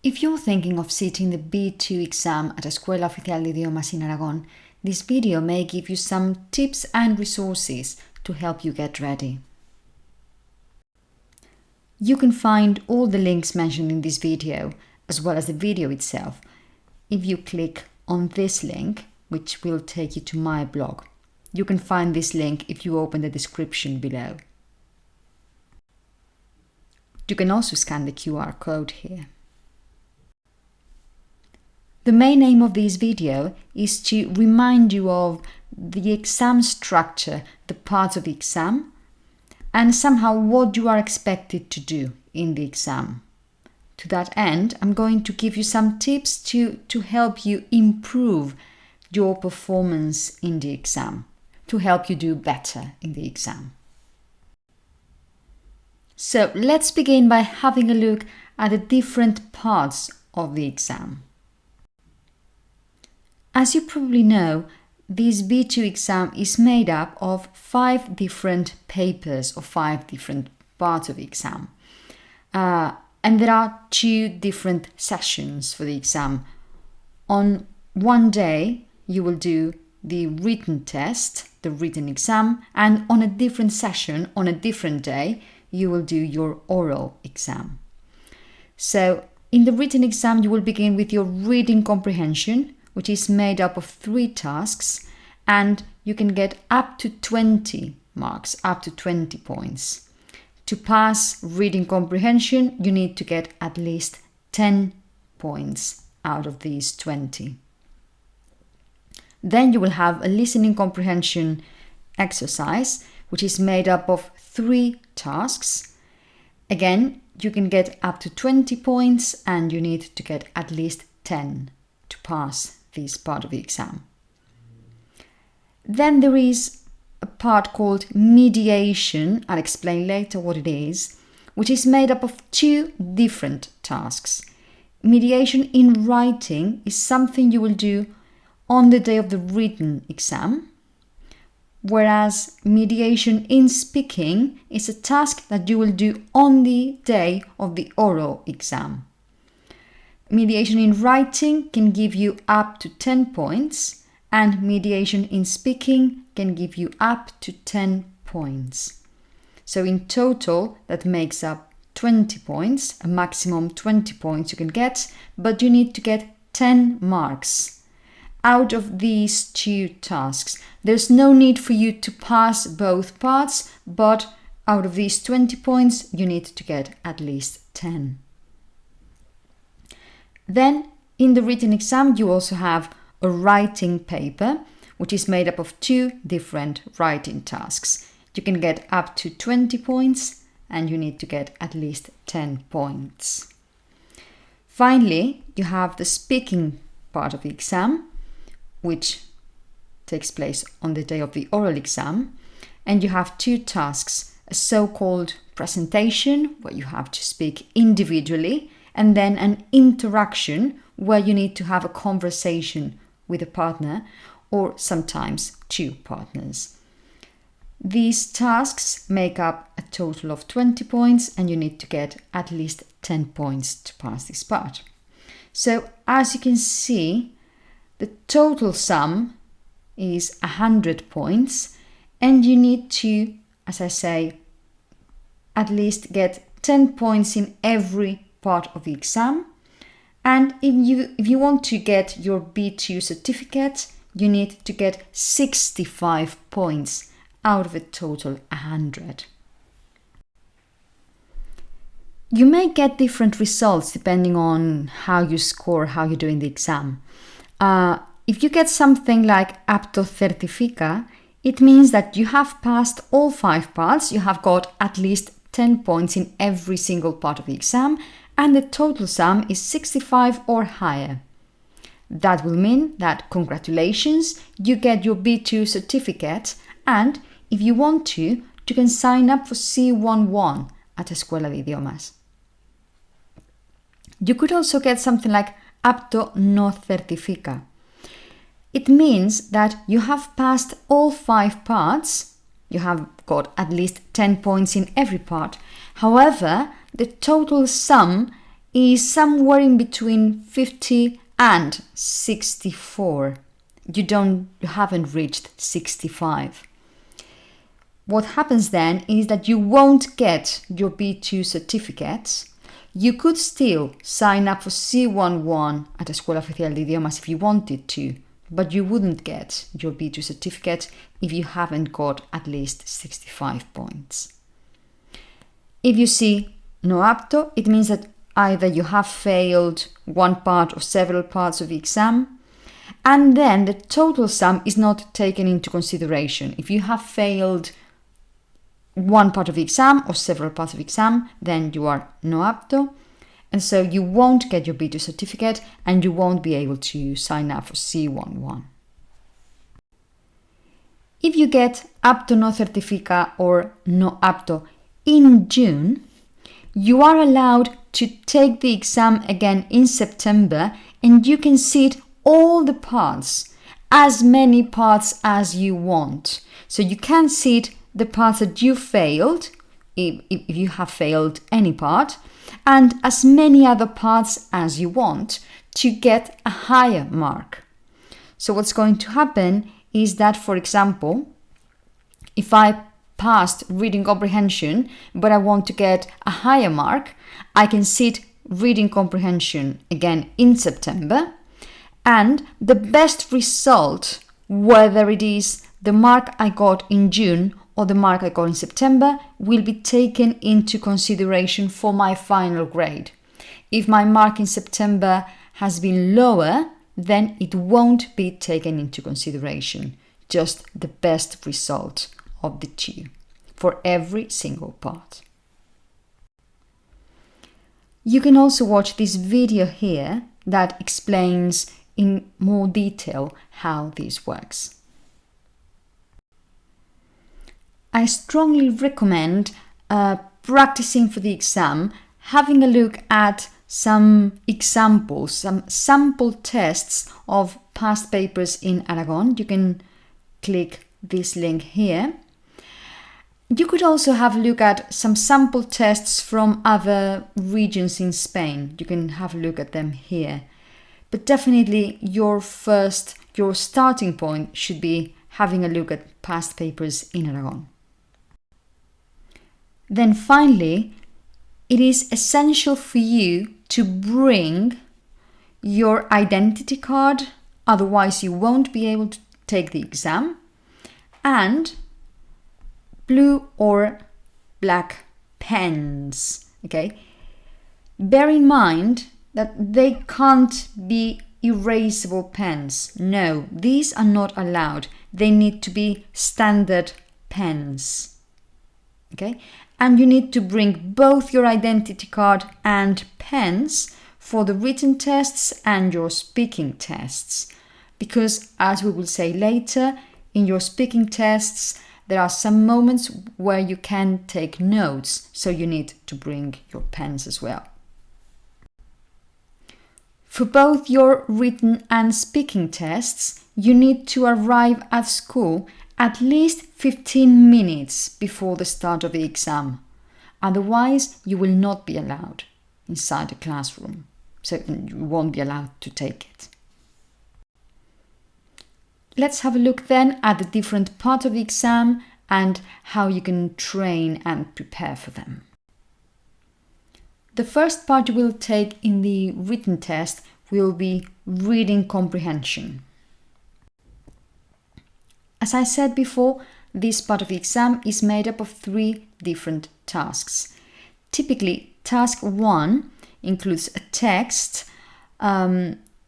If you're thinking of sitting the B2 exam at Escuela Oficial de Idiomas in Aragón, this video may give you some tips and resources to help you get ready. You can find all the links mentioned in this video, as well as the video itself, if you click on this link, which will take you to my blog. You can find this link if you open the description below. You can also scan the QR code here. The main aim of this video is to remind you of the exam structure, the parts of the exam, and somehow what you are expected to do in the exam. To that end, I'm going to give you some tips to help you improve your performance in the exam, to help you do better in the exam. So let's begin by having a look at the different parts of the exam. As you probably know, this B2 exam is made up of 5 different papers or 5 different parts of the exam. And there are 2 different sessions for the exam. On one day, you will do the written test, the written exam, and on a different session, on a different day, you will do your oral exam. So in the written exam, you will begin with your reading comprehension, which is made up of 3 tasks, and you can get up to 20 marks, up to 20 points. To pass reading comprehension, you need to get at least 10 points out of these 20. Then you will have a listening comprehension exercise, which is made up of 3 tasks. Again, you can get up to 20 points, and you need to get at least 10 to pass this part of the exam. Then there is a part called mediation. I'll explain later what it is, which is made up of 2 different tasks. Mediation in writing is something you will do on the day of the written exam, whereas mediation in speaking is a task that you will do on the day of the oral exam. Mediation in writing can give you up to 10 points, and mediation in speaking can give you up to 10 points. So in total, that makes up 20 points, a maximum 20 points you can get, but you need to get 10 marks out of these 2 tasks. There's no need for you to pass both parts, but out of these 20 points, you need to get at least 10. Then, in the written exam, you also have a writing paper, which is made up of 2 different writing tasks. You can get up to 20 points, and you need to get at least 10 points. Finally, you have the speaking part of the exam, which takes place on the day of the oral exam, and you have 2 tasks, a so-called presentation, where you have to speak individually, and then an interaction, where you need to have a conversation with a partner, or sometimes 2 partners. These tasks make up a total of 20 points, and you need to get at least 10 points to pass this part. So as you can see, the total sum is 100 points, and you need to, as I say, at least get 10 points in every part of the exam. And if you want to get your B2 certificate, you need to get 65 points out of a total 100. You may get different results depending on how you score, how you do in the exam. If you get something like apto certifica, it means that you have passed all 5 parts, you have got at least 10 points in every single part of the exam, and the total sum is 65 or higher. That will mean that congratulations, you get your B2 certificate, and if you want to, you can sign up for C11 at Escuela de Idiomas. You could also get something like apto no certifica. It means that you have passed all 5 parts, you have got at least 10 points in every part. However, the total sum is somewhere in between 50 and 64. You haven't reached 65. What happens then is that you won't get your B2 certificate. You could still sign up for C11 at Escuela Oficial de Idiomas if you wanted to, but you wouldn't get your B2 certificate if you haven't got at least 65 points. If you see no apto, it means that either you have failed one part or several parts of the exam, and then the total sum is not taken into consideration. If you have failed one part of the exam or several parts of the exam, then you are no apto, and so you won't get your B2 certificate and you won't be able to sign up for C11. If you get apto no certifica or no apto in June, you are allowed to take the exam again in September, and you can sit all the parts, as many parts as you want. So you can sit the parts that you failed, if you have failed any part, and as many other parts as you want to get a higher mark. So what's going to happen is that, for example, if I passed reading comprehension, but I want to get a higher mark, I can sit reading comprehension again in September, and the best result, whether it is the mark I got in June or the mark I got in September, will be taken into consideration for my final grade. If my mark in September has been lower, then it won't be taken into consideration, just the best result of the two for every single part. You can also watch this video here that explains in more detail how this works. I strongly recommend practicing for the exam, having a look at some examples, some sample tests of past papers in Aragon. You can click this link here. You could also have a look at some sample tests from other regions in Spain. You can have a look at them here. But definitely your starting point should be having a look at past papers in Aragon. Then finally, it is essential for you to bring your identity card, otherwise you won't be able to take the exam, and blue or black pens, okay? Bear in mind that they can't be erasable pens. No, these are not allowed. They need to be standard pens, okay? And you need to bring both your identity card and pens for the written tests and your speaking tests. Because, as we will say later, in your speaking tests, there are some moments where you can take notes, so you need to bring your pens as well. For both your written and speaking tests, you need to arrive at school at least 15 minutes before the start of the exam. Otherwise, you will not be allowed inside the classroom, so you won't be allowed to take it. Let's have a look then at the different parts of the exam and how you can train and prepare for them. The first part you will take in the written test will be reading comprehension. As I said before, this part of the exam is made up of 3 different tasks. Typically, task 1 includes a text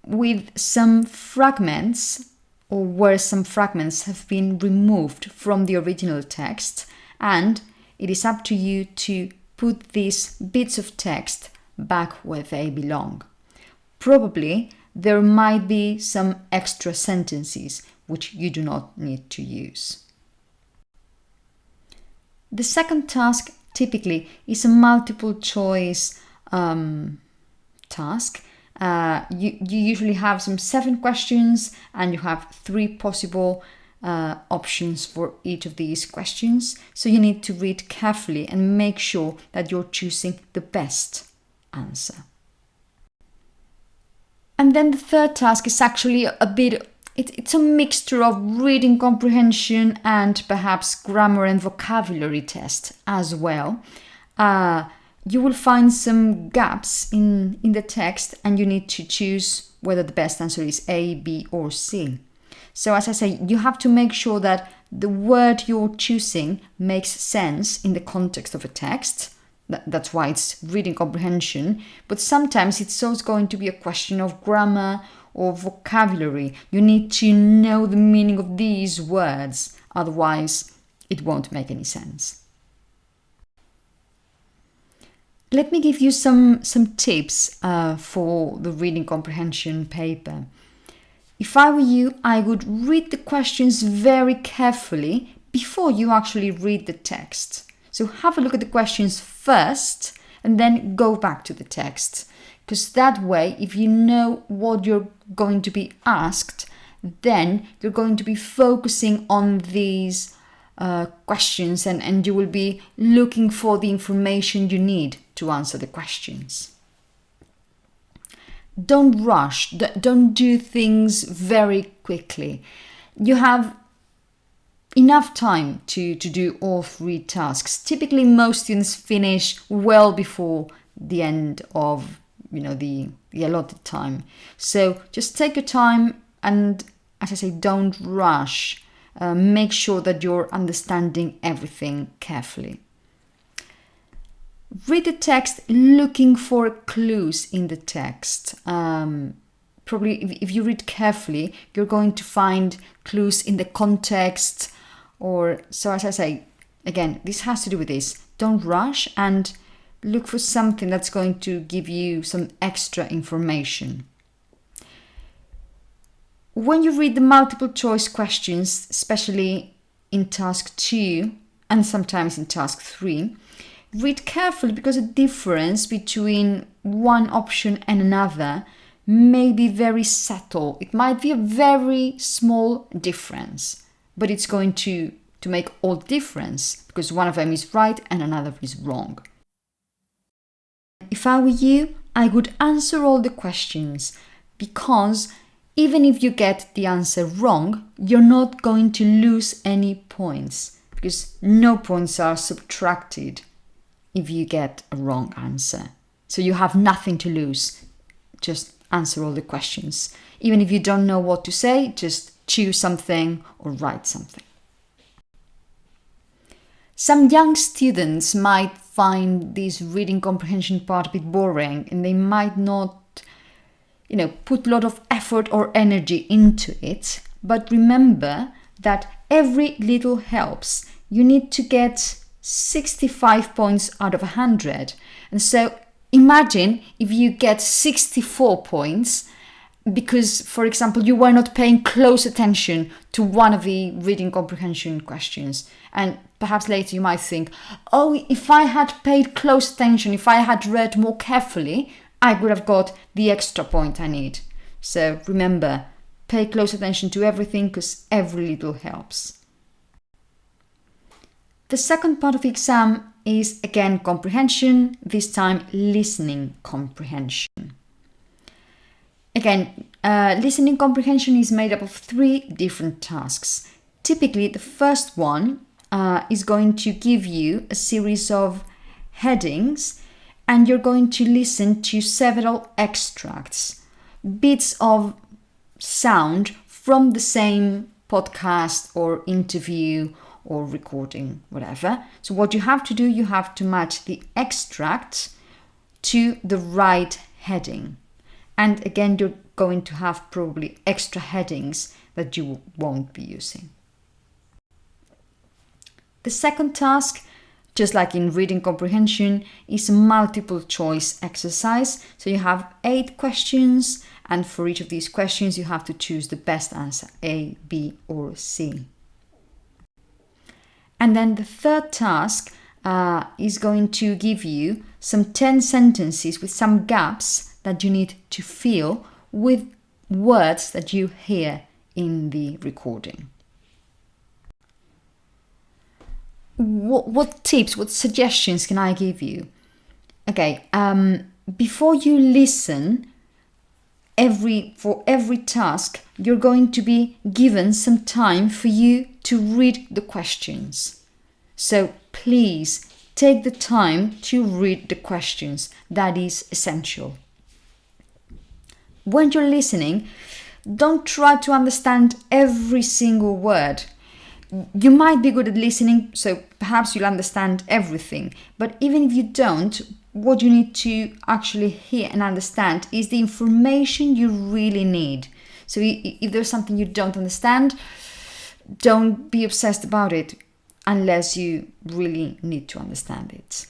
with some fragments, or where some fragments have been removed from the original text, and it is up to you to put these bits of text back where they belong. Probably there might be some extra sentences which you do not need to use. The second task typically is a multiple choice task. You usually have some 7 questions and you have 3 possible options for each of these questions. So you need to read carefully and make sure that you're choosing the best answer. And then the third task is actually it's a mixture of reading comprehension and perhaps grammar and vocabulary test as well. You will find some gaps in the text, and you need to choose whether the best answer is A, B, or C. So as I say, you have to make sure that the word you're choosing makes sense in the context of a text. That's why it's reading comprehension. But sometimes it's also going to be a question of grammar or vocabulary. You need to know the meaning of these words, otherwise it won't make any sense. Let me give you some tips for the reading comprehension paper. If I were you, I would read the questions very carefully before you actually read the text. So have a look at the questions first and then go back to the text. Because that way, if you know what you're going to be asked, then you're going to be focusing on these questions and you will be looking for the information you need to answer the questions. Don't rush, don't do things very quickly. You have enough time to do all three tasks. Typically, most students finish well before the end of the allotted time. So just take your time and, as I say, don't rush. Make sure that you're understanding everything carefully. Read the text looking for clues in the text. Probably if you read carefully, you're going to find clues in the context. So as I say, again, this has to do with this. Don't rush and look for something that's going to give you some extra information. When you read the multiple choice questions, especially in task 2 and sometimes in task 3, read carefully because the difference between one option and another may be very subtle. It might be a very small difference, but it's going to make all the difference because one of them is right and another is wrong. If I were you, I would answer all the questions because even if you get the answer wrong, you're not going to lose any points because no points are subtracted if you get a wrong answer. So you have nothing to lose. Just answer all the questions. Even if you don't know what to say, just choose something or write something. Some young students might find this reading comprehension part a bit boring and they might not put a lot of effort or energy into it. But remember that every little helps. You need to get 65 points out of 100. And so imagine if you get 64 points because, for example, you were not paying close attention to one of the reading comprehension questions. And perhaps later you might think, oh, if I had paid close attention, if I had read more carefully, I would have got the extra point I need. So remember, pay close attention to everything because every little helps. The second part of the exam is again comprehension, this time listening comprehension. Again, listening comprehension is made up of 3 different tasks. Typically, the first one is going to give you a series of headings and you're going to listen to several extracts, bits of sound from the same podcast or interview or recording, whatever. So what you have to do, you have to match the extract to the right heading. And again, you're going to have probably extra headings that you won't be using. The second task, just like in reading comprehension, is a multiple choice exercise. So you have 8 questions, and for each of these questions, you have to choose the best answer, A, B, or C. And then the third task is going to give you some 10 sentences with some gaps that you need to fill with words that you hear in the recording. What tips, what suggestions can I give you? Okay, before you listen, for every task, you're going to be given some time for you to read the questions. So please take the time to read the questions. That is essential. When you're listening, don't try to understand every single word. You might be good at listening, so perhaps you'll understand everything. But even if you don't, what you need to actually hear and understand is the information you really need. So if there's something you don't understand, don't be obsessed about it unless you really need to understand it.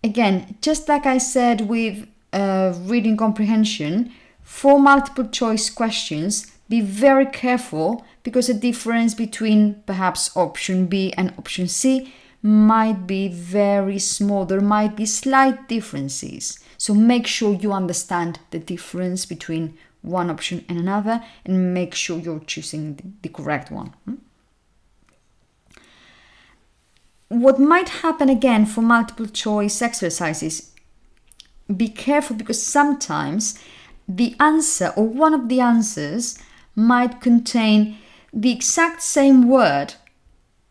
Again, just like I said with reading comprehension, for multiple choice questions, be very careful because the difference between perhaps option B and option C might be very small. There might be slight differences. So make sure you understand the difference between one option and another and make sure you're choosing the correct one. What might happen again for multiple choice exercises, be careful because sometimes the answer or one of the answers might contain the exact same word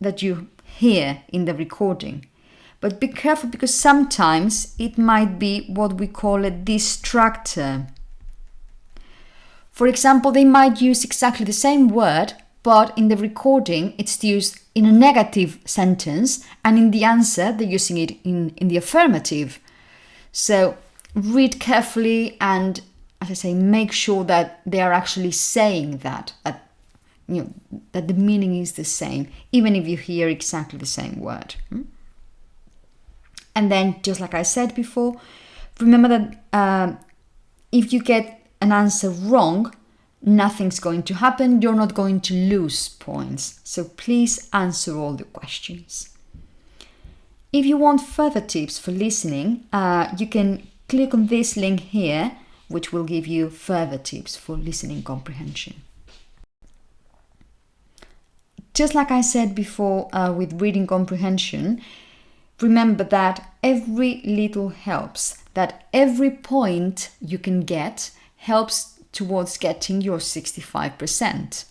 that you hear in the recording. But be careful because sometimes it might be what we call a distractor. For example, they might use exactly the same word, but in the recording it's used in a negative sentence, and in the answer they're using it in the affirmative. So read carefully and, as I say, make sure that they are actually saying that the meaning is the same, even if you hear exactly the same word. And then, just like I said before, remember that if you get an answer wrong, nothing's going to happen. You're not going to lose points. So please answer all the questions. If you want further tips for listening, you can click on this link here, which will give you further tips for listening comprehension. Just like I said before with reading comprehension, remember that every little helps, that every point you can get helps towards getting your 65%.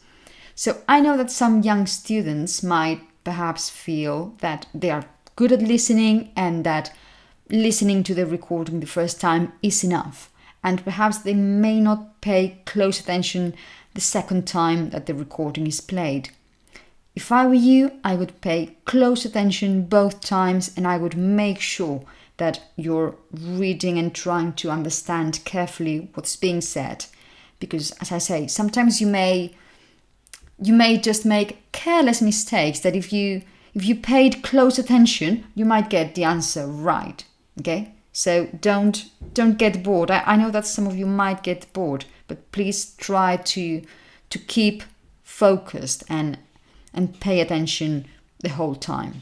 So I know that some young students might perhaps feel that they are good at listening and that listening to the recording the first time is enough. And perhaps they may not pay close attention the second time that the recording is played. If I were you, I would pay close attention both times and I would make sure that you're reading and trying to understand carefully what's being said. Because, as I say, sometimes you may just make careless mistakes that if you paid close attention, you might get the answer right. Okay? So don't get bored. I know that some of you might get bored, but please try to keep focused and pay attention the whole time.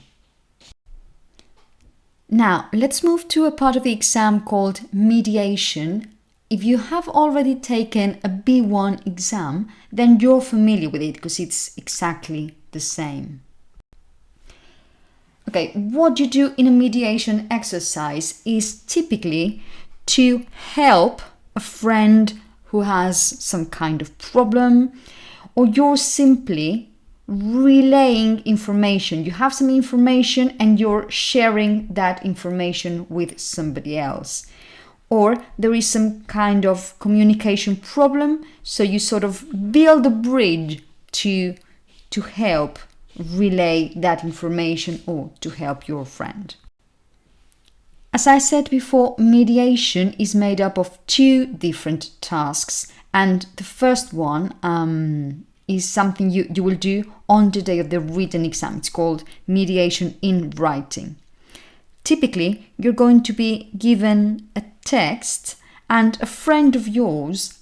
Now, let's move to a part of the exam called mediation. If you have already taken a B1 exam, then you're familiar with it because it's exactly the same. Okay, what you do in a mediation exercise is typically to help a friend who has some kind of problem, or you're simply relaying information. You have some information and you're sharing that information with somebody else. Or there is some kind of communication problem, so you sort of build a bridge to help relay that information or to help your friend. As I said before, mediation is made up of two different tasks, and the first one is something you will do on the day of the written exam. It's called mediation in writing. Typically, you're going to be given a text and a friend of yours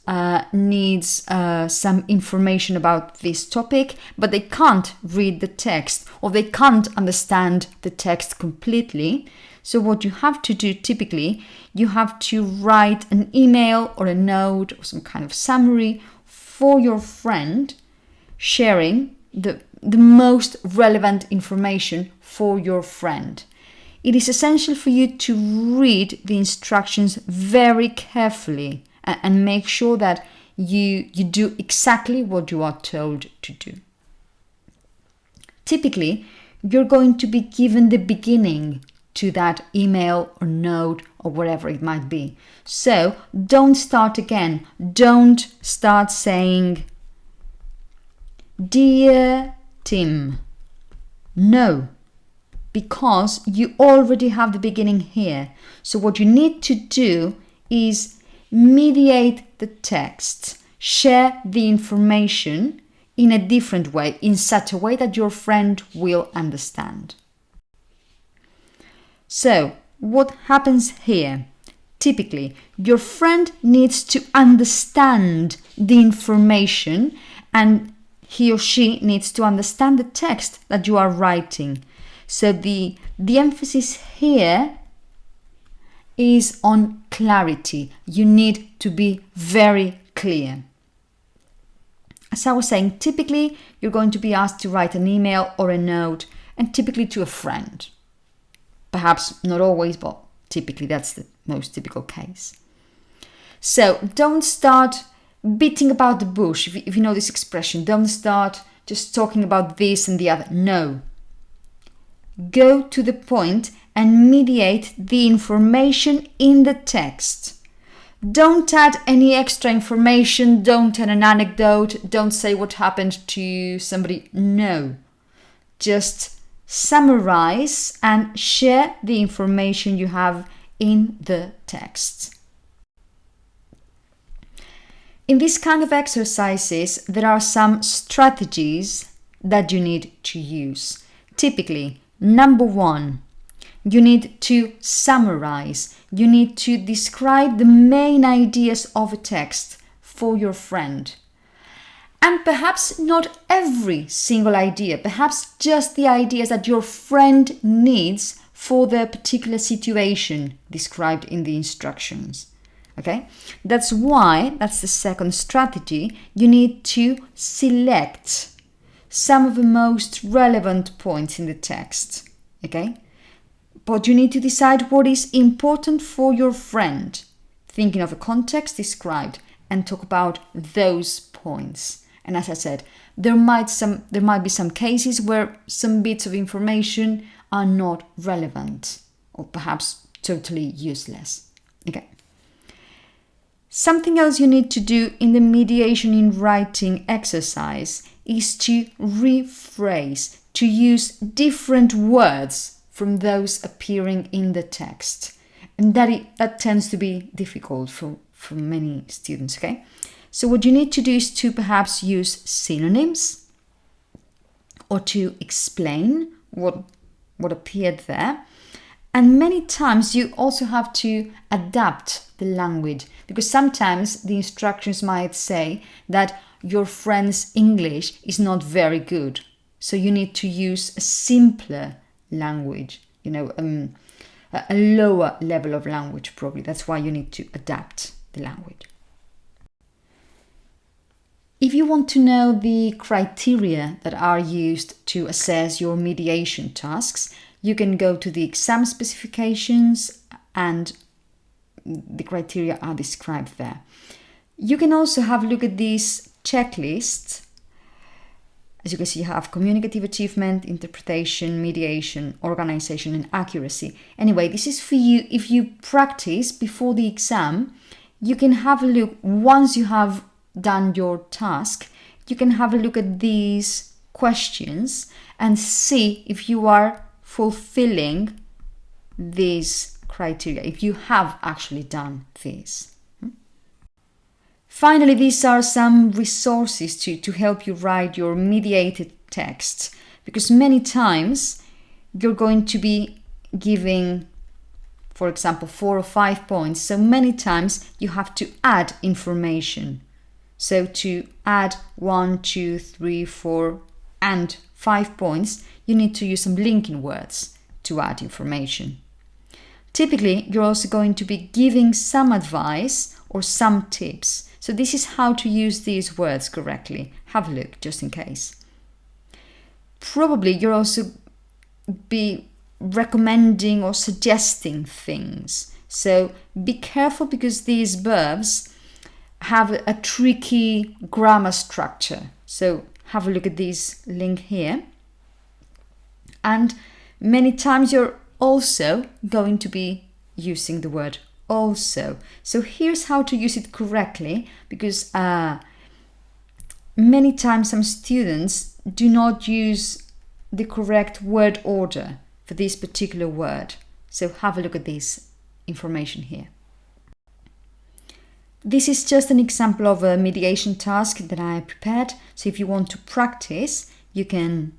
needs some information about this topic, but they can't read the text or they can't understand the text completely. So what you have to do typically, you have to write an email or a note or some kind of summary for your friend, sharing the most relevant information for your friend. It is essential for you to read the instructions very carefully and make sure that you do exactly what you are told to do. Typically, you're going to be given the beginning to that email or note or whatever it might be. So don't start again. Don't start saying, "Dear Tim." No, because you already have the beginning here. So what you need to do is mediate the text, share the information in a different way, in such a way that your friend will understand. So, what happens here? Typically, your friend needs to understand the information, and he or she needs to understand the text that you are writing. So the emphasis here is on clarity. You need to be very clear. As I was saying, typically you're going to be asked to write an email or a note, and typically to a friend. Perhaps not always, but typically that's the most typical case. So don't start beating about the bush, if you know this expression. Don't start just talking about this and the other. No. Go to the point and mediate the information in the text. Don't add any extra information. Don't add an anecdote. Don't say what happened to somebody. No. Just summarize and share the information you have in the text. In this kind of exercises, there are some strategies that you need to use. Typically, number 1, you need to summarize. You need to describe the main ideas of a text for your friend. And perhaps not every single idea, perhaps just the ideas that your friend needs for the particular situation described in the instructions. Okay? That's the second strategy. You need to select some of the most relevant points in the text. Okay? But you need to decide what is important for your friend, thinking of the context described, and talk about those points. And as I said, there might be some cases where some bits of information are not relevant or perhaps totally useless. Okay. Something else you need to do in the mediation in writing exercise is to rephrase, to use different words from those appearing in the text. And that tends to be difficult for many students, okay? So what you need to do is to perhaps use synonyms or to explain what appeared there. And many times you also have to adapt the language, because sometimes the instructions might say that your friend's English is not very good. So you need to use a simpler language, a lower level of language probably. That's why you need to adapt the language. If you want to know the criteria that are used to assess your mediation tasks, you can go to the exam specifications and the criteria are described there. You can also have a look at these checklists. As you can see, you have communicative achievement, interpretation, mediation, organization, and accuracy. Anyway, this is for you. If you practice before the exam, you can have a look. Once you have done your task, you can have a look at these questions and see if you are fulfilling these criteria, if you have actually done this. Finally, these are some resources to help you write your mediated text, because many times you're going to be giving, for example, 4 or 5 points. So many times you have to add information. So to add 1, 2, 3, 4, and 5 points, you need to use some linking words to add information. Typically, you're also going to be giving some advice or some tips. So this is how to use these words correctly. Have a look, just in case. Probably you'll also be recommending or suggesting things. So be careful, because these verbs have a tricky grammar structure. So have a look at this link here. And many times you're also going to be using the word also. So here's how to use it correctly, because many times some students do not use the correct word order for this particular word. So have a look at this information here. This is just an example of a mediation task that I prepared. So if you want to practice, you can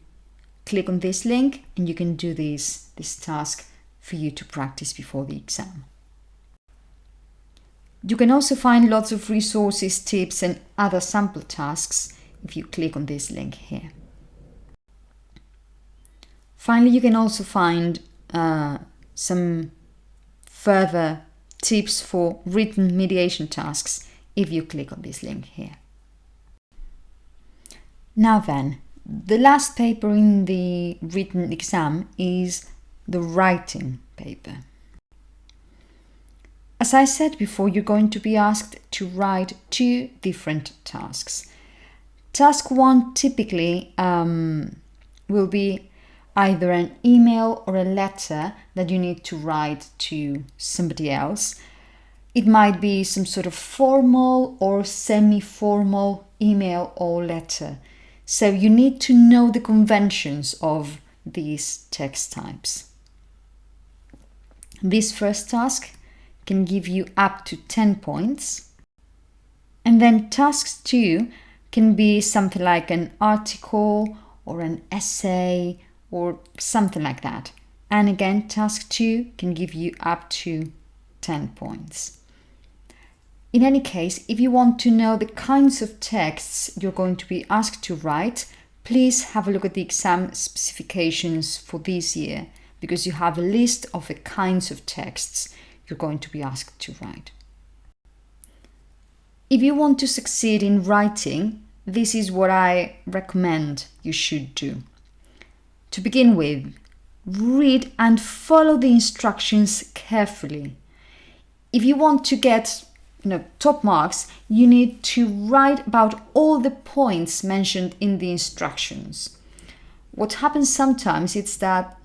click on this link and you can do this task for you to practice before the exam. You can also find lots of resources, tips and other sample tasks if you click on this link here. Finally, you can also find some further tips for written mediation tasks if you click on this link here. Now then, the last paper in the written exam is the writing paper. As I said before, you're going to be asked to write 2 different tasks. Task 1 typically will be either an email or a letter that you need to write to somebody else. It might be some sort of formal or semi-formal email or letter. So you need to know the conventions of these text types. This first task can give you up to 10 points. And then tasks 2 can be something like an article or an essay or something like that. And again, task 2 can give you up to 10 points. In any case, if you want to know the kinds of texts you're going to be asked to write, please have a look at the exam specifications for this year, because you have a list of the kinds of texts you're going to be asked to write. If you want to succeed in writing, this is what I recommend you should do. To begin with, read and follow the instructions carefully. If you want to get top marks, you need to write about all the points mentioned in the instructions. What happens sometimes is that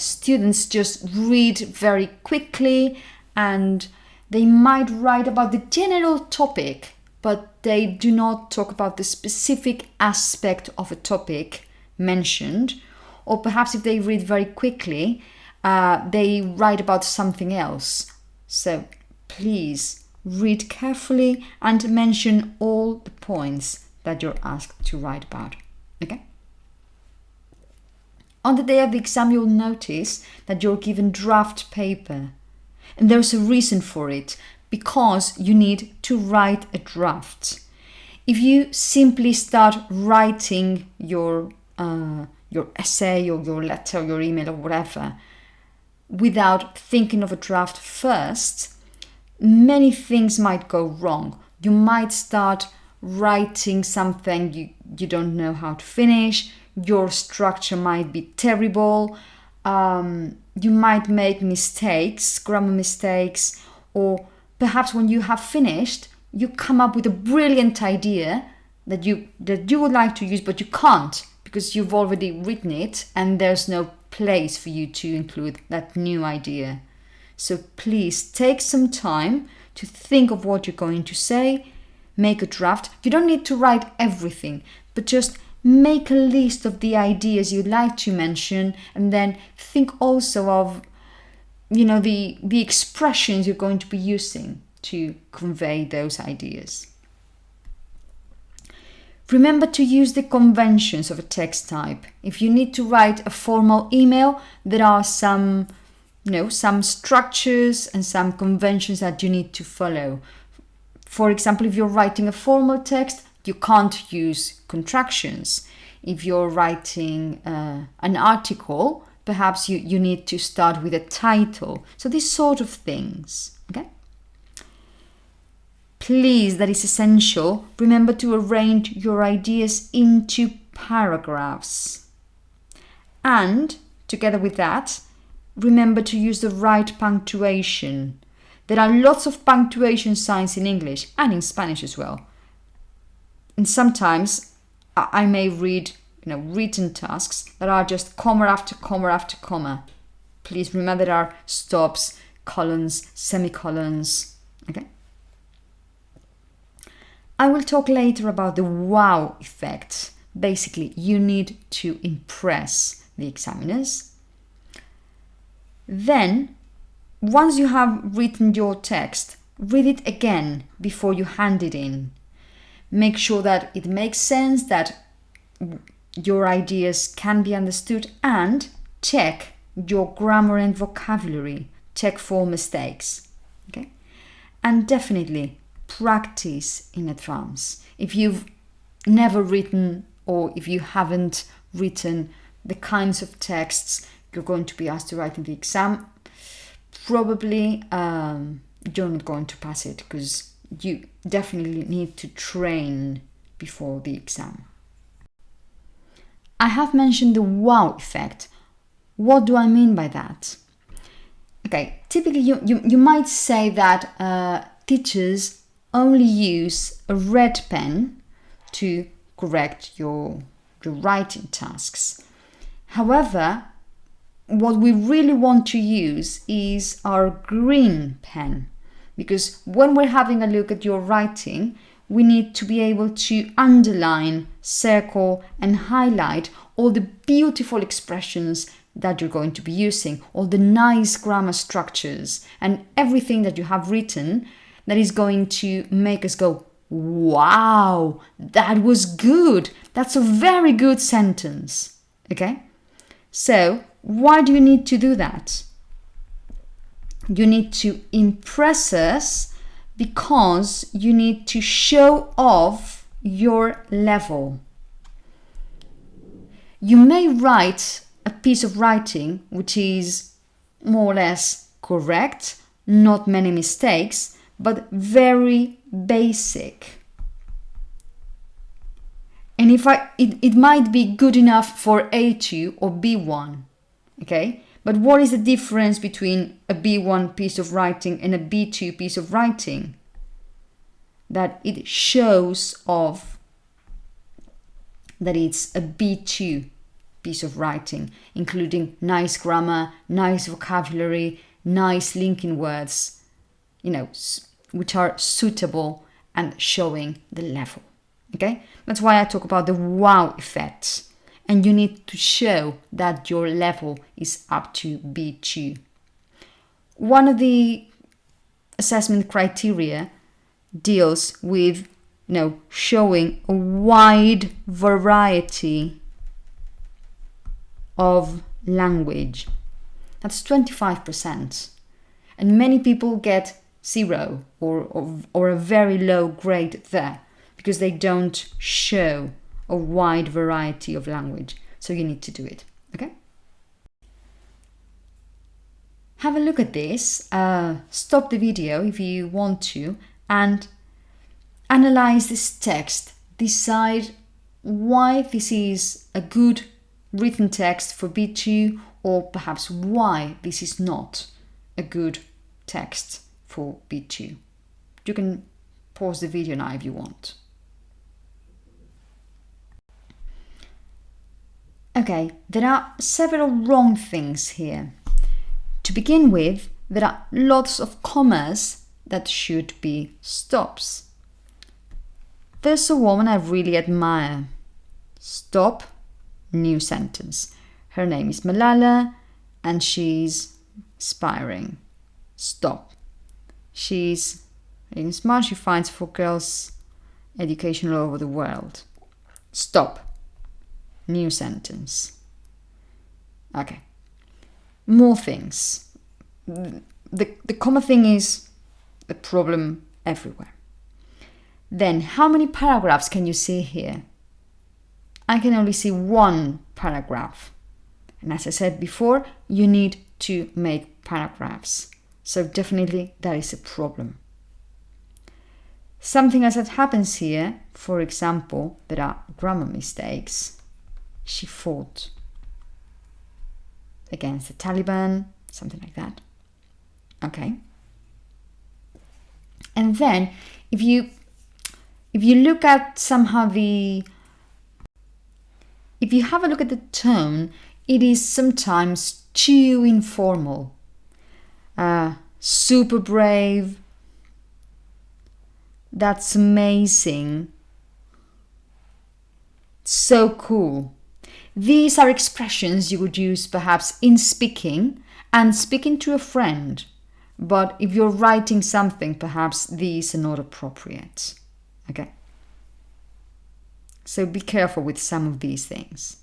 students just read very quickly and they might write about the general topic, but they do not talk about the specific aspect of a topic mentioned. Or perhaps if they read very quickly, they write about something else. So please read carefully and mention all the points that you're asked to write about. Okay? On the day of the exam, you'll notice that you're given draft paper. And there's a reason for it, because you need to write a draft. If you simply start writing your essay or your letter or your email or whatever without thinking of a draft first, many things might go wrong. You might start writing something you don't know how to finish. Your structure might be terrible. You might make mistakes, grammar mistakes, or perhaps when you have finished, you come up with a brilliant idea that you would like to use, but you can't because you've already written it and there's no place for you to include that new idea. So please take some time to think of what you're going to say, make a draft. You don't need to write everything, but just make a list of the ideas you'd like to mention, and then think also of the expressions you're going to be using to convey those ideas. Remember to use the conventions of a text type. If you need to write a formal email, there are some structures and some conventions that you need to follow. For example, if you're writing a formal text, you can't use contractions. If you're writing an article, perhaps you need to start with a title. So these sort of things, okay? Please, that is essential, remember to arrange your ideas into paragraphs. And, together with that, remember to use the right punctuation. There are lots of punctuation signs in English and in Spanish as well. And sometimes I may read, written tasks that are just comma after comma after comma. Please remember there are stops, colons, semicolons. Okay. I will talk later about the wow effect. Basically, you need to impress the examiners. Then, once you have written your text, read it again before you hand it in. Make sure that it makes sense, that your ideas can be understood, and check your grammar and vocabulary. Check for mistakes. Okay? And definitely practice in advance. If you've never written or if you haven't written the kinds of texts you're going to be asked to write in the exam, probably you're not going to pass it, because you definitely need to train before the exam. I have mentioned the wow effect. What do I mean by that? Okay, typically you might say that teachers only use a red pen to correct your writing tasks. However, what we really want to use is our green pen, because when we're having a look at your writing, we need to be able to underline, circle, and highlight all the beautiful expressions that you're going to be using, all the nice grammar structures, and everything that you have written that is going to make us go, wow, that was good. That's a very good sentence. Okay? So, why do you need to do that? You need to impress us because you need to show off your level. You may write a piece of writing which is more or less correct, not many mistakes, but very basic. And it might be good enough for A2 or B1, okay? But what is the difference between a B1 piece of writing and a B2 piece of writing? That it shows off that it's a B2 piece of writing, including nice grammar, nice vocabulary, nice linking words, which are suitable and showing the level. Okay? That's why I talk about the wow effect. And you need to show that your level is up to B2. One of the assessment criteria deals with, showing a wide variety of language. That's 25%. And many people get 0 or a very low grade there because they don't show a wide variety of language. So you need to do it. Okay? Have a look at this. Stop the video if you want to and analyze this text. Decide why this is a good written text for B2, or perhaps why this is not a good text for B2. You can pause the video now if you want. Okay, there are several wrong things here. To begin with, there are lots of commas that should be stops. There's a woman I really admire. Stop, new sentence. Her name is Malala and she's aspiring. Stop. She's being smart, she fights for girls' education all over the world. Stop. New sentence. Okay. More things. The comma thing is a problem everywhere. Then, how many paragraphs can you see here? I can only see one paragraph. And as I said before, you need to make paragraphs. So definitely that is a problem. Something else that happens here, for example, there are grammar mistakes. She fought against the Taliban, something like that. Okay. And then if you look at somehow if you have a look at the tone, it is sometimes too informal. Super brave. That's amazing. So cool. These are expressions you would use perhaps in speaking and speaking to a friend. But if you're writing something, perhaps these are not appropriate. Okay? So be careful with some of these things.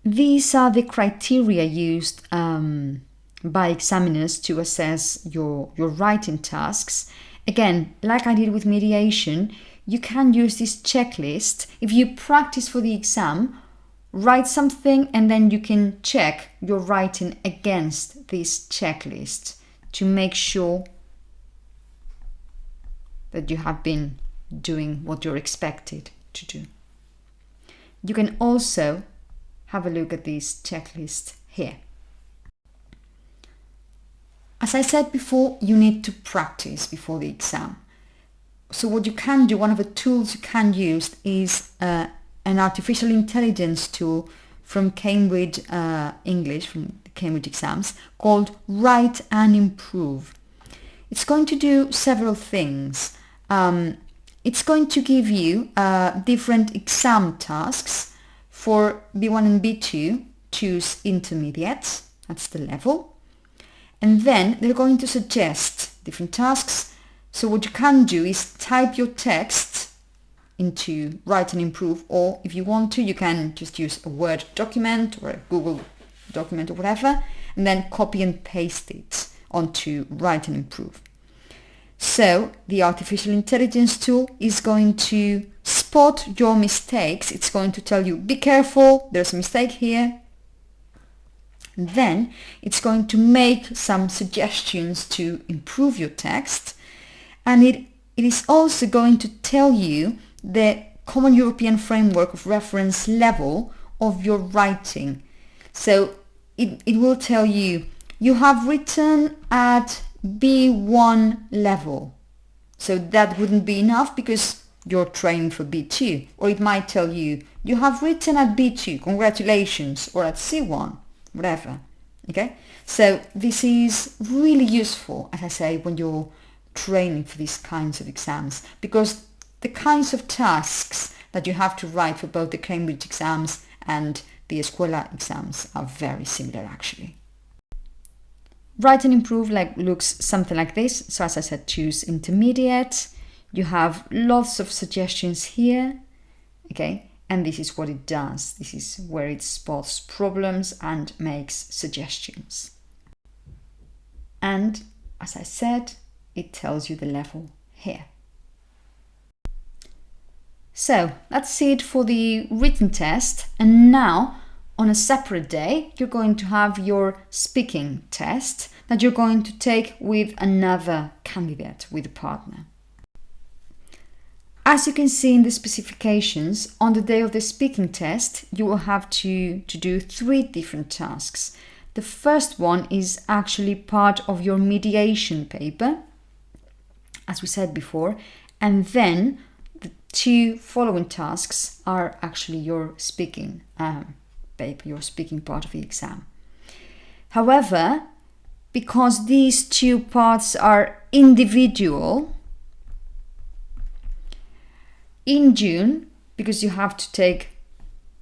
These are the criteria used by examiners to assess your writing tasks. Again, like I did with mediation, you can use this checklist. If you practice for the exam, write something and then you can check your writing against this checklist to make sure that you have been doing what you're expected to do. You can also have a look at this checklist here. As I said before, you need to practice before the exam. So what you can do, one of the tools you can use is an artificial intelligence tool from Cambridge English, from the Cambridge exams, called Write and Improve. It's going to do several things. It's going to give you different exam tasks. For B1 and B2, choose intermediate, that's the level. And then they're going to suggest different tasks. So what you can do is type your text into Write and Improve, or if you want to, you can just use a Word document or a Google document or whatever, and then copy and paste it onto Write and Improve. So the artificial intelligence tool is going to spot your mistakes. It's going to tell you, be careful, there's a mistake here. And then it's going to make some suggestions to improve your text. And it is also going to tell you the Common European Framework of Reference level of your writing. So it will tell you, you have written at B1 level. So that wouldn't be enough because you're training for B2. Or it might tell you, you have written at B2, congratulations, or at C1, whatever. Okay? So this is really useful, as I say, when you're training for these kinds of exams, because the kinds of tasks that you have to write for both the Cambridge exams and the Escuela exams are very similar actually. Write and Improve looks something like this. So as I said, choose intermediate. You have lots of suggestions here, okay? And this is what it does. This is where it spots problems and makes suggestions. And as I said, it tells you the level here. So that's it for the written test. And now, on a separate day, you're going to have your speaking test that you're going to take with another candidate, with a partner. As you can see in the specifications, on the day of the speaking test, you will have to do 3 different tasks. The first one is actually part of your mediation paper, as we said before, and then the 2 following tasks are actually your speaking paper, your speaking part of the exam. However, because these 2 parts are individual, in June, because you have to take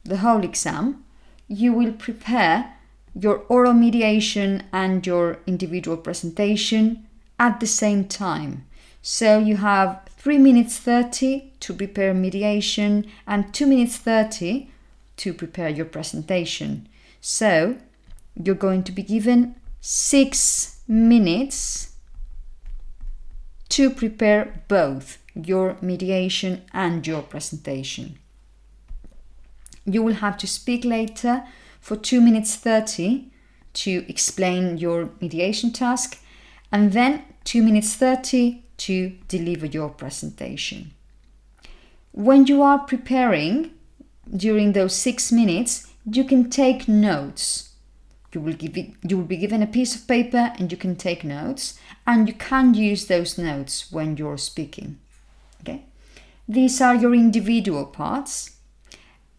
the whole exam, you will prepare your oral mediation and your individual presentation at the same time. So you have 3 minutes 30 to prepare mediation and 2 minutes 30 to prepare your presentation. So you're going to be given 6 minutes to prepare both your mediation and your presentation. You will have to speak later for 2 minutes 30 to explain your mediation task, and then 2 minutes 30 to deliver your presentation. When you are preparing during those 6 minutes, you can take notes. You will be given a piece of paper and you can take notes, and you can use those notes when you're speaking. Okay? These are your individual parts.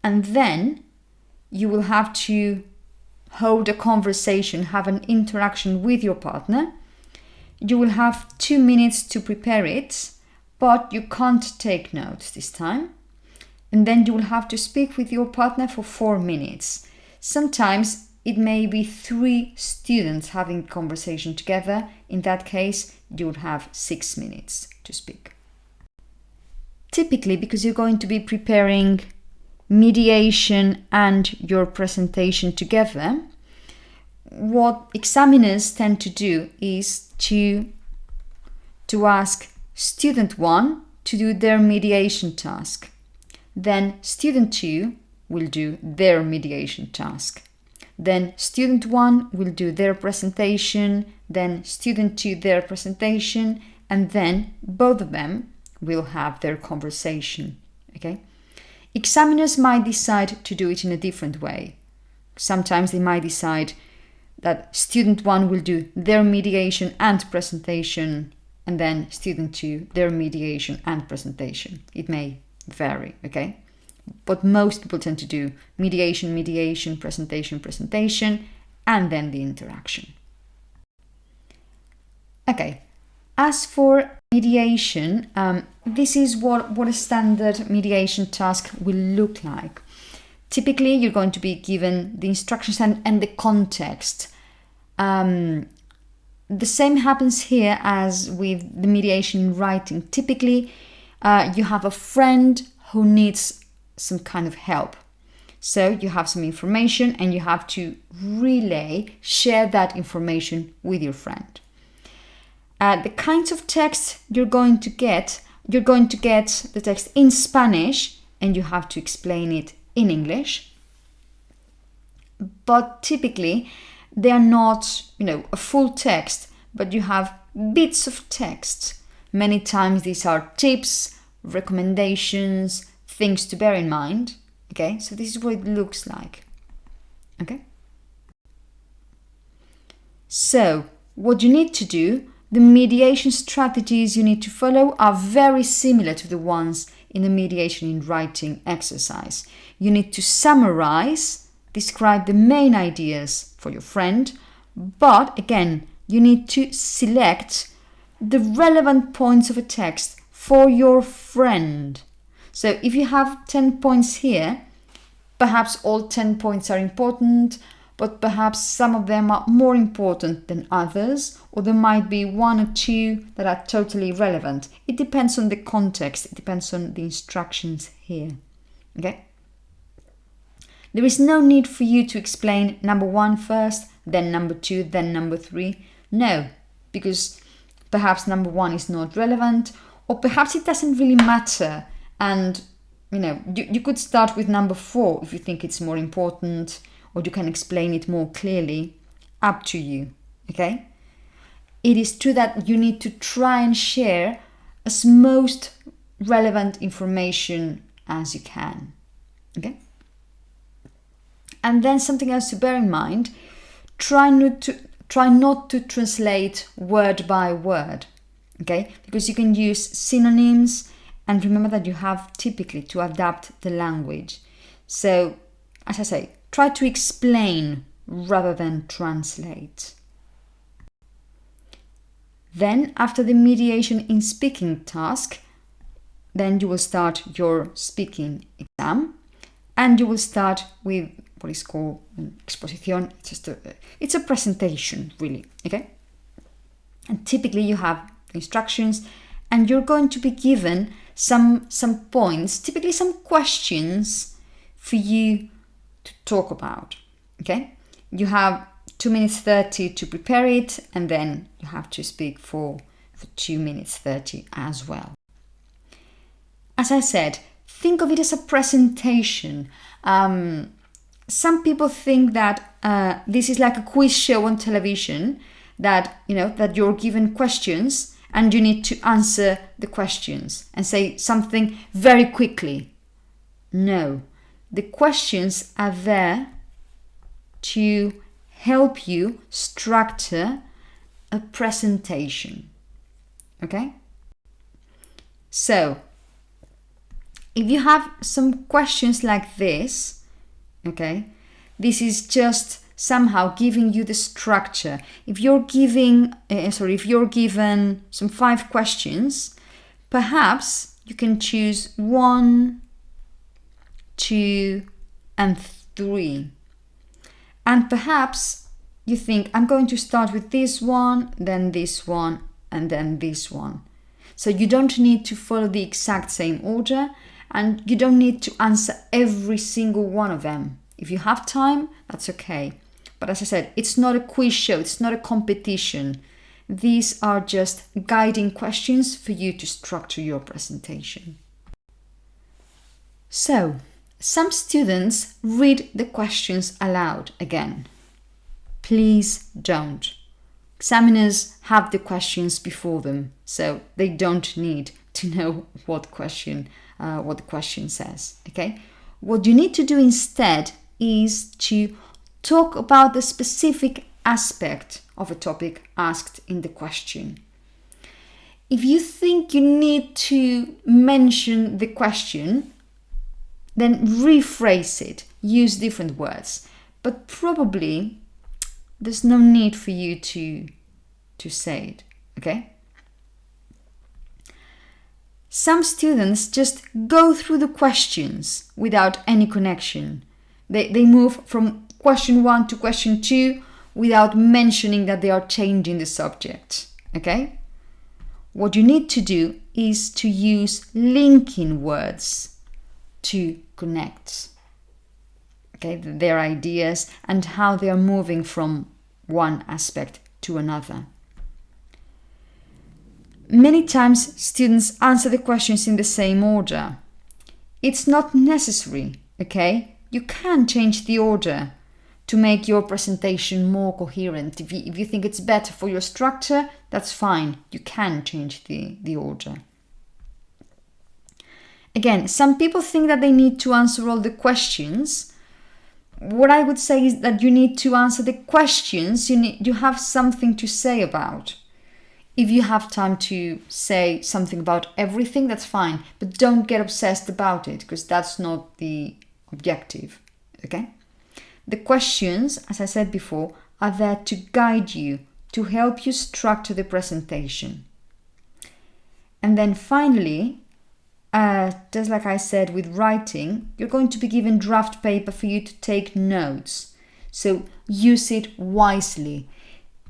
And then you will have to hold a conversation, have an interaction with your partner. You will have 2 minutes to prepare it, but you can't take notes this time. And then you will have to speak with your partner for 4 minutes. Sometimes it may be 3 students having a conversation together. In that case, you would have 6 minutes to speak. Typically, because you're going to be preparing mediation and your presentation together, what examiners tend to do is to ask student 1 to do their mediation task. Then student 2 will do their mediation task. Then student 1 will do their presentation, then student 2 their presentation, and then both of them will have their conversation. Okay? Examiners might decide to do it in a different way. Sometimes they might decide that student 1 will do their mediation and presentation, and then student 2 their mediation and presentation. It may vary, okay? But most people tend to do mediation, presentation, and then the interaction. Okay, as for mediation, this is what a standard mediation task will look like. Typically, you're going to be given the instructions and the context. The same happens here as with the mediation in writing. Typically, you have a friend who needs some kind of help. So you have some information and you have to share that information with your friend. The kinds of text you're going to get the text in Spanish and you have to explain it in English. But typically, they are not, a full text, but you have bits of text. Many times these are tips, recommendations, things to bear in mind. Okay, so this is what it looks like. Okay. So, what you need to do, the mediation strategies you need to follow are very similar to the ones in the mediation in writing exercise. You need to summarize, describe the main ideas for your friend, but again, you need to select the relevant points of a text for your friend. So if you have 10 points here, perhaps all 10 points are important, but perhaps some of them are more important than others, or there might be 1 or 2 that are totally relevant. It depends on the context, it depends on the instructions here. Okay? There is no need for you to explain number 1 first, then number 2, then number 3. No, because perhaps number 1 is not relevant, or perhaps it doesn't really matter. And, you could start with number 4 if you think it's more important, or you can explain it more clearly. Up to you, okay? It is true that you need to try and share as most relevant information as you can, okay? And then something else to bear in mind, try not to translate word by word, okay? Because you can use synonyms, and remember that you have typically to adapt the language. So, as I say, try to explain rather than translate. Then, after the mediation in speaking task, then you will start your speaking exam, and you will start with what is called exposición. It's a presentation, really, okay? And typically you have instructions, and you're going to be given some points, typically some questions for you to talk about, okay? You have 2 minutes 30 to prepare it, and then you have to speak for 2 minutes 30 as well. As I said, think of it as a presentation. Some people think that this is like a quiz show on television, that that you're given questions and you need to answer the questions and say something very quickly. No, the questions are there to help you structure a presentation. Okay? So, if you have some questions like this, okay, this is just somehow giving you the structure. If you're given some 5 questions, perhaps you can choose 1, 2, and 3. And perhaps you think, I'm going to start with this one, then this one, and then this one. So you don't need to follow the exact same order, and you don't need to answer every single one of them. If you have time, that's okay. But as I said, it's not a quiz show, it's not a competition. These are just guiding questions for you to structure your presentation. So, some students read the questions aloud again. Please don't. Examiners have the questions before them, so they don't need to know what the question says. Okay? What you need to do instead is to talk about the specific aspect of a topic asked in the question. If you think you need to mention the question, then rephrase it, use different words. But probably there's no need for you to say it, okay? Some students just go through the questions without any connection. They move from question 1 to question 2 without mentioning that they are changing the subject, okay? What you need to do is to use linking words to connect, okay, their ideas and how they are moving from one aspect to another. Many times students answer the questions in the same order. It's not necessary, okay? You can change the order to make your presentation more coherent. If you think it's better for your structure, that's fine. You can change the order. Again, some people think that they need to answer all the questions. What I would say is that you need to answer the questions you have something to say about. If you have time to say something about everything, that's fine. But don't get obsessed about it, because that's not the objective, okay? The questions, as I said before, are there to guide you, to help you structure the presentation. And then finally, just like I said with writing, you're going to be given draft paper for you to take notes. So use it wisely.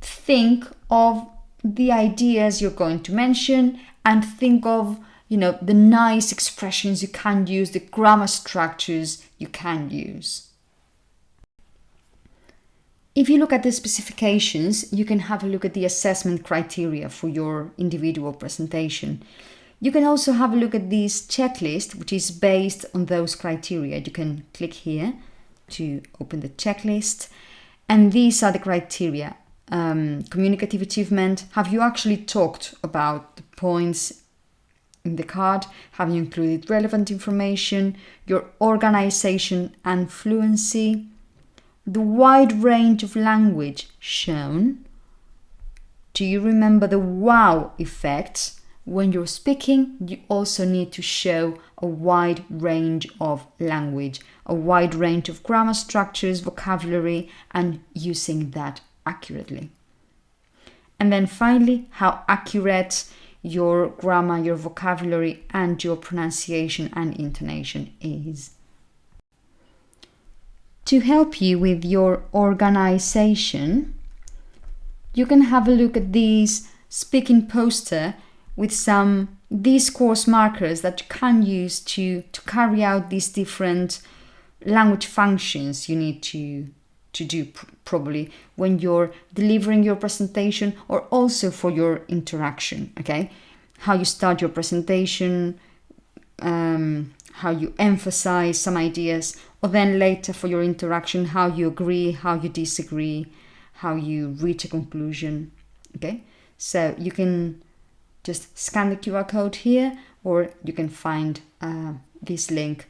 Think of the ideas you're going to mention and think of, the nice expressions you can use, the grammar structures you can use. If you look at the specifications, you can have a look at the assessment criteria for your individual presentation. You can also have a look at this checklist, which is based on those criteria. You can click here to open the checklist. And these are the criteria. Communicative achievement. Have you actually talked about the points in the card? Have you included relevant information? Your organization and fluency. The wide range of language shown. Do you remember the wow effect? When you're speaking, you also need to show a wide range of language, a wide range of grammar structures, vocabulary, and using that accurately. And then finally, how accurate your grammar, your vocabulary, and your pronunciation and intonation is. To help you with your organization, you can have a look at this speaking poster with some discourse markers that you can use to carry out these different language functions you need to do probably when you're delivering your presentation or also for your interaction, okay? How you start your presentation, how you emphasize some ideas, or then later for your interaction, how you agree, how you disagree, how you reach a conclusion, okay? So you can just scan the QR code here, or you can find this link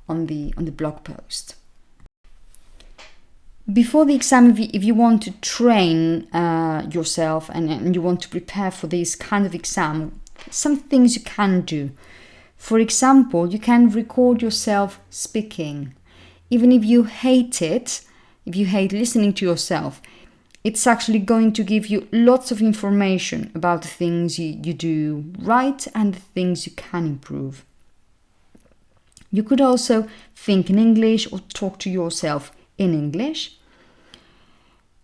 on the blog post. Before the exam, if you want to train yourself and you want to prepare for this kind of exam, some things you can do. For example, you can record yourself speaking. Even if you hate it, if you hate listening to yourself, it's actually going to give you lots of information about the things you do right and the things you can improve. You could also think in English or talk to yourself in English.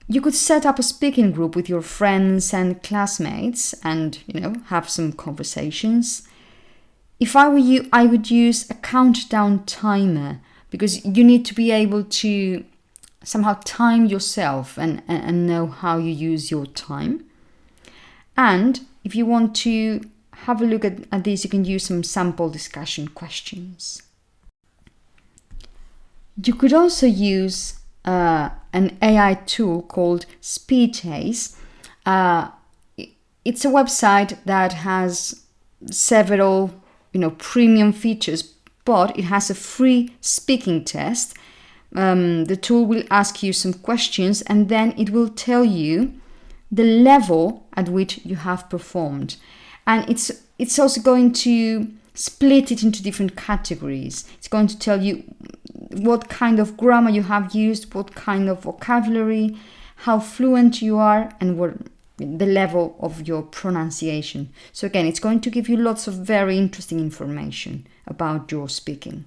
You could set up a speaking group with your friends and classmates and, have some conversations. If I were you, I would use a countdown timer because you need to be able to somehow time yourself and know how you use your time. And if you want to have a look at this, you can use some sample discussion questions. You could also use an AI tool called Speechace. It's a website that has several, premium features, but it has a free speaking test. The tool will ask you some questions and then it will tell you the level at which you have performed. And it's also going to split it into different categories. It's going to tell you what kind of grammar you have used, what kind of vocabulary, how fluent you are, and what the level of your pronunciation. So again, it's going to give you lots of very interesting information about your speaking.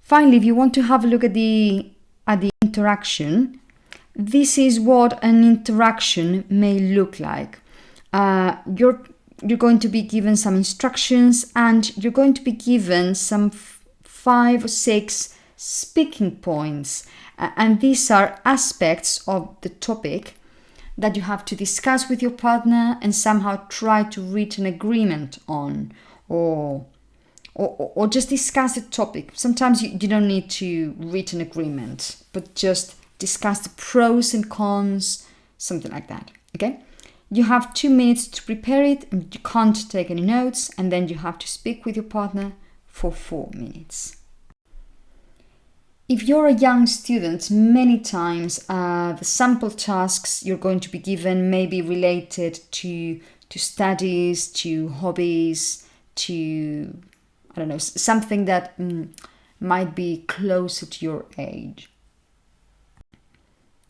Finally, if you want to have a look at the interaction, this is what an interaction may look like. You're going to be given some instructions and you're going to be given some 5 or 6 speaking points. And these are aspects of the topic that you have to discuss with your partner and somehow try to reach an agreement on, or just discuss the topic. Sometimes you don't need to reach an agreement, but just discuss the pros and cons, something like that, okay? You have 2 minutes to prepare it, and you can't take any notes, and then you have to speak with your partner for 4 minutes. If you're a young student, many times the sample tasks you're going to be given may be related to studies, to hobbies, to, something that might be closer to your age.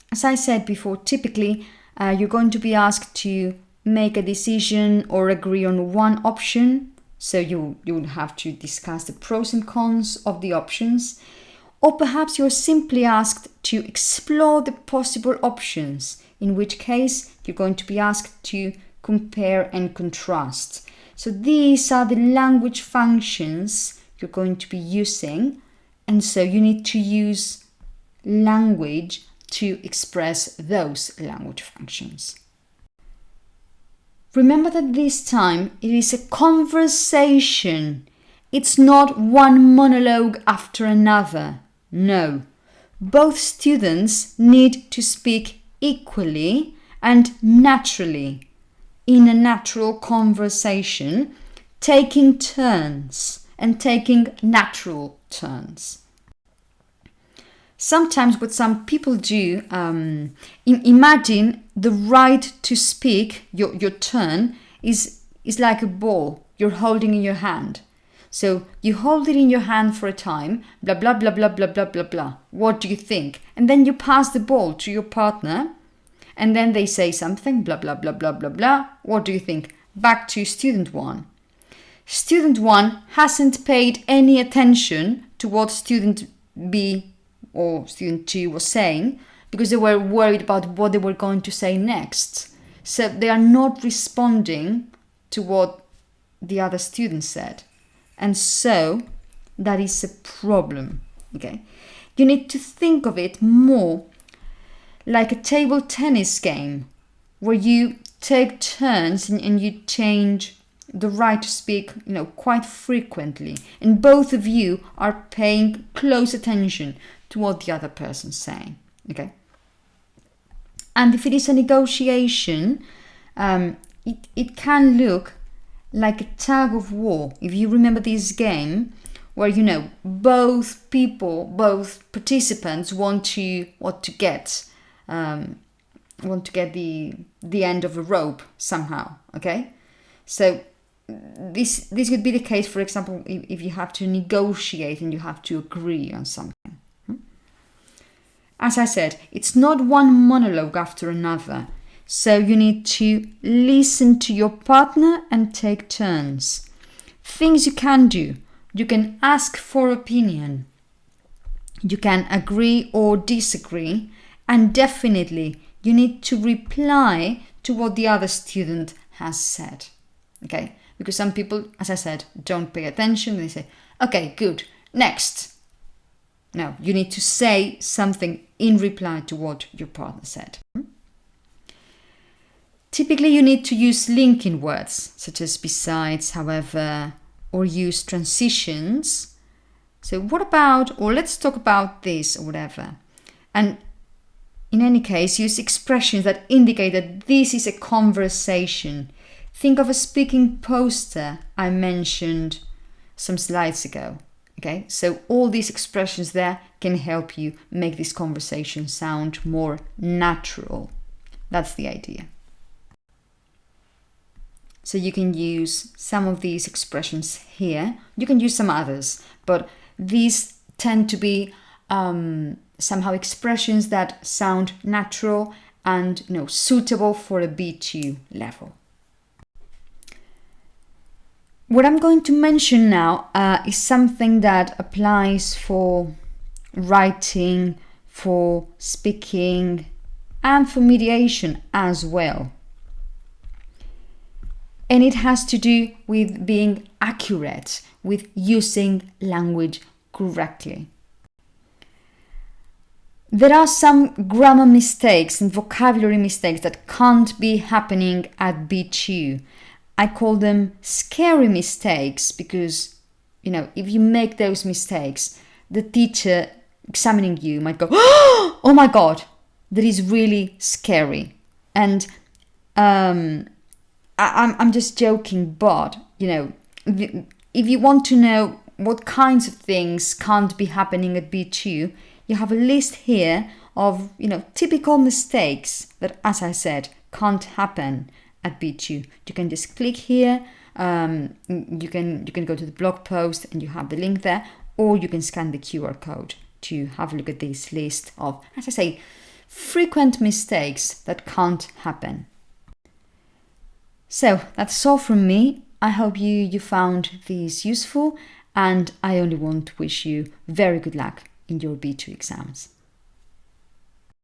As I said before, typically you're going to be asked to make a decision or agree on one option. So you would have to discuss the pros and cons of the options. Or perhaps you're simply asked to explore the possible options, in which case you're going to be asked to compare and contrast. So these are the language functions you're going to be using, and so you need to use language to express those language functions. Remember that this time it is a conversation. It's not one monologue after another. No, both students need to speak equally and naturally in a natural conversation, taking turns and taking natural turns. Sometimes what some people do, imagine the right to speak, your turn, is like a ball you're holding in your hand. So you hold it in your hand for a time, blah, blah, blah, blah, blah, blah, blah, blah. What do you think? And then you pass the ball to your partner, and then they say something, blah, blah, blah, blah, blah, blah. What do you think? Back to student 1. Student 1 hasn't paid any attention to what student B or student 2 was saying because they were worried about what they were going to say next. So they are not responding to what the other student said. And so that is a problem, okay? You need to think of it more like a table tennis game where you take turns and you change the right to speak, quite frequently. And both of you are paying close attention to what the other person's saying, okay? And if it is a negotiation, it can look like a tug of war. If you remember this game where, you know, both participants want to get the end of a rope somehow. Okay, so this would be the case, for example, if you have to negotiate and you have to agree on something. As I said, it's not one monologue after another, so you need to listen to your partner and take turns. Things you can do: you can ask for opinion, you can agree or disagree, and definitely you need to reply to what the other student has said. Okay? Because some people, as I said, don't pay attention. They say, okay, good, next. No, you need to say something in reply to what your partner said. Typically, you need to use linking words, such as besides, however, or use transitions. So what about, or let's talk about this, or whatever. And in any case, use expressions that indicate that this is a conversation. Think of a speaking poster I mentioned some slides ago. Okay, so all these expressions there can help you make this conversation sound more natural. That's the idea. So you can use some of these expressions here. You can use some others, but these tend to be somehow expressions that sound natural and, you know, suitable for a B2 level. What I'm going to mention now is something that applies for writing, for speaking, and for mediation as well. And it has to do with being accurate, with using language correctly. There are some grammar mistakes and vocabulary mistakes that can't be happening at B2. I call them scary mistakes because, you know, if you make those mistakes, the teacher examining you might go, oh my God, that is really scary. And I'm just joking, but, you know, if you want to know what kinds of things can't be happening at B2, you have a list here of, you know, typical mistakes that, as I said, can't happen at B2. You can just click here, you can go to the blog post and you have the link there, or you can scan the QR code to have a look at this list of, as I say, frequent mistakes that can't happen. So that's all from me. I hope you found these useful, and I only want to wish you very good luck in your B2 exams.